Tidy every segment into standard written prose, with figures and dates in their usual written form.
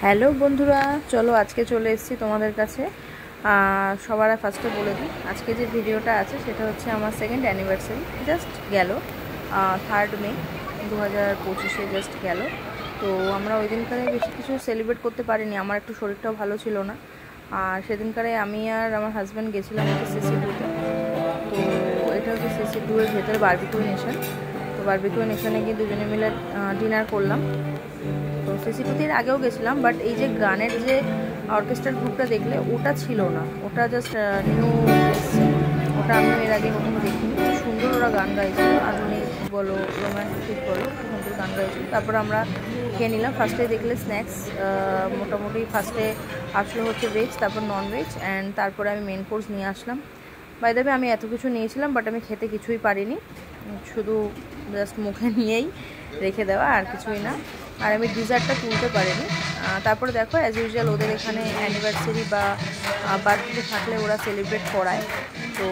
Hello বন্ধুরা, চলো আজকে চলে এসেছি তোমাদের কাছে। সবার ফার্স্টে বলে দিই, আজকে যে ভিডিওটা আছে সেটা হচ্ছে আমার সেকেন্ড অ্যানিভার্সারি। জাস্ট গেল 3 মে 2025 জাস্ট গেল। তো আমরা ওই দিনকারে বেশি কিছু সেলিব্রেট করতে পারিনি, আমার একটু শরীরটাও ভালো ছিল না। আর সেদিনকারে আমি আর আমার হাজব্যান্ড গেছিলাম হচ্ছে CC2-তে। তো এটা হচ্ছে CC2 এর ভেতরে বারবিকিউ নেশন। তো বারবিকিউ নেশনে গিয়ে দুজনে মিলে ডিনার করলাম। তো CC2-তে আগেও গেছিলাম, বাট এই যে গানের যে অর্কেস্ট্রার গ্রুপটা দেখলে ওটা ছিল না, ওটা জাস্ট নিউ এসছে। ওটা আমি এর আগে কখনো দেখিনি। খুব সুন্দর ওরা গান গাইছিল, আধুনিক বলো রোম্যান্টিক বলো, খুব সুন্দর গান গাইছিল। তারপর আমরা খেয়ে নিলাম। ফার্স্টে দেখলে স্ন্যাক্স, মোটামুটি ফার্স্টে আসলো হচ্ছে ভেজ, তারপর নন ভেজ, অ্যান্ড তারপরে আমি মেন কোর্স নিয়ে আসলাম। বাই দ্য ওয়ে আমি এত কিছু নিয়েছিলাম, বাট আমি খেতে কিছুই পারিনি, শুধু জাস্ট মুখে নিয়েই রেখে দেওয়া, আর কিছুই না। আর আমি ডিজার্টটা তুলতে পারিনি। তারপরে দেখো অ্যাজ ইউজুয়াল ওদের এখানে অ্যানিভার্সারি বা বার্থডে থাকলে ওরা সেলিব্রেট করায়, তো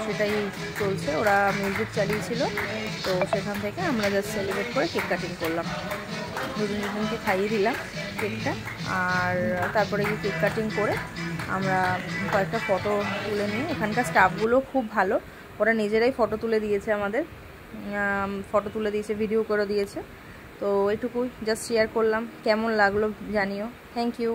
সেটাই চলছে। ওরা মিউজিক চালিয়েছিল, তো সেখান থেকে আমরা জাস্ট সেলিব্রেট করে কেক কাটিং করলাম। দুজনকে খাইয়ে দিলাম কেকটা, আর তারপরে গিয়ে কেক কাটিং করে আমরা কয়েকটা ফটো তুলে নিয়ে, এখানকার স্টাফগুলো খুব ভালো, ওরা নিজেরাই ফটো তুলে দিয়েছে, আমাদের ফটো তুলে দিয়েছে, ভিডিও করে দিয়েছে। তো এইটুকুই জাস্ট শেয়ার করলাম, কেমন লাগলো জানিও। Thank you.